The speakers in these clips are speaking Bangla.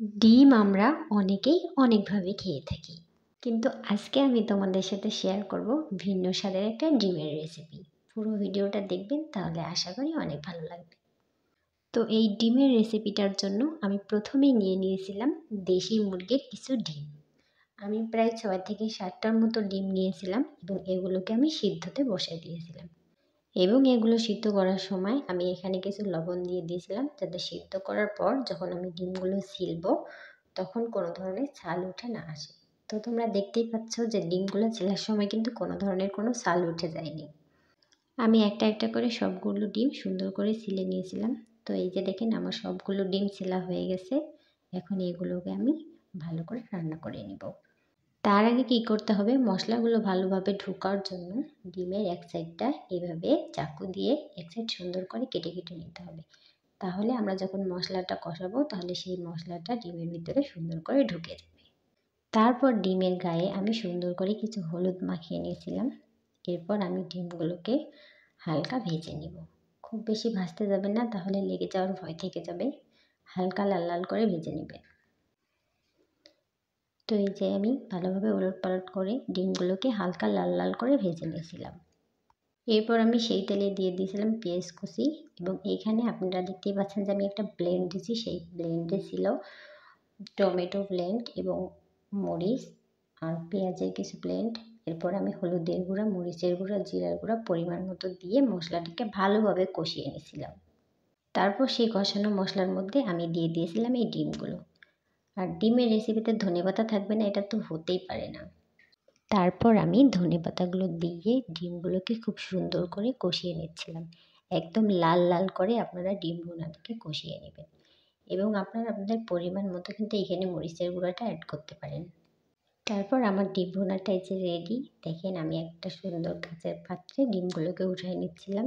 ডিম আমরা অনেকেই অনেকভাবে খেয়ে থাকি, কিন্তু আজকে আমি তোমাদের সাথে শেয়ার করব ভিন্ন স্বাদের একটা ডিমের রেসিপি। পুরো ভিডিওটা দেখবেন, তাহলে আশা করি অনেক ভালো লাগবে। তো এই ডিমের রেসিপিটার জন্য আমি প্রথমেই নিয়ে নিয়েছিলাম দেশি মুরগির কিছু ডিম। আমি প্রায় 6 থেকে 7টার মতো ডিম নিয়েছিলাম এবং এগুলোকে আমি সিদ্ধতে বসাই দিয়েছিলাম। এবং এগুলো সিদ্ধ করার সময় আমি এখানে কিছু লবণ দিয়ে দিয়েছিলাম, যাতে সিদ্ধ করার পর যখন আমি ডিমগুলো ছিলবো তখন কোনো ধরনের ছাল উঠে না আসে। তো তোমরা দেখতেই পাচ্ছ যে ডিমগুলো ছেলার সময় কিন্তু কোনো ধরনের কোনো ছাল উঠে যায়নি। আমি একটা একটা করে সবগুলো ডিম সুন্দর করে ছিলে নিয়েছিলাম। তো এই যে দেখেন, আমার সবগুলো ডিম ছেলা হয়ে গেছে। এখন এগুলোকে আমি ভালো করে রান্না করে নিব। তার আগে কী করতে হবে, মশলাগুলো ভালোভাবে ঢোকার জন্য ডিমের এক সাইডটা এভাবে চাকু দিয়ে এক সাইড সুন্দর করে কেটে কেটে নিতে হবে। তাহলে আমরা যখন মশলাটা কষাবো তাহলে সেই মশলাটা ডিমের ভিতরে সুন্দর করে ঢুকে যাবে। তারপর ডিমের গায়ে আমি সুন্দর করে কিছু হলুদ মাখিয়ে নিয়েছিলাম। এরপর আমি ডিমগুলোকে হালকা ভেজে নিব। খুব বেশি ভাজতে যাবে না, তাহলে লেগে যাওয়ার ভয় থেকে যাবে। হালকা লাল লাল করে ভেজে নেবেন। তো এই যে আমি ভালোভাবে ওলটপালট করে ডিমগুলোকে হালকা লাল লাল করে ভেজে নিয়েছিলাম। এরপর আমি সেই তেলে দিয়ে দিয়েছিলাম পেঁয়াজ কুচি, এবং এইখানে আপনারা দেখতেই পাচ্ছেন যে আমি একটা ব্লেন্ড দিয়েছি। সেই ব্লেন্ডে ছিল টমেটো ব্লেন্ড এবং মরিচ আর পেঁয়াজের কিছু ব্লেন্ড। এরপর আমি হলুদের গুঁড়া, মরিচের গুঁড়া, জিরার গুঁড়া পরিমাণ মতো দিয়ে মশলাটাকে ভালোভাবে কষিয়ে নিয়েছিলাম। তারপর সেই কষানো মশলার মধ্যে আমি দিয়ে দিয়েছিলাম এই ডিমগুলো। আর ডিমের রেসিপিতে ধনেপাতা থাকবে না, এটা তো হতেই পারে না। তারপর আমি ধনেপাতাগুলো দিয়ে ডিমগুলোকে খুব সুন্দর করে কষিয়ে নিচ্ছিলাম। একদম লাল লাল করে আপনারা ডিম ভুনাটাকে কষিয়ে নেবেন, এবং আপনারা আপনাদের পরিমাণ মতো কিন্তু এখানে মরিচের গুঁড়াটা অ্যাড করতে পারেন। তারপর আমার ডিম ভুনাটা এই যে রেডি। দেখেন, আমি একটা সুন্দর কাঁচের পাত্রে ডিমগুলোকে উঠিয়ে নিচ্ছিলাম।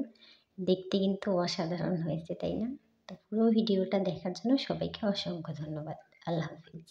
দেখতে কিন্তু অসাধারণ হয়েছে, তাই না? তো পুরো ভিডিওটা দেখার জন্য সবাইকে অসংখ্য ধন্যবাদ। আল্লাহ হাফিজ।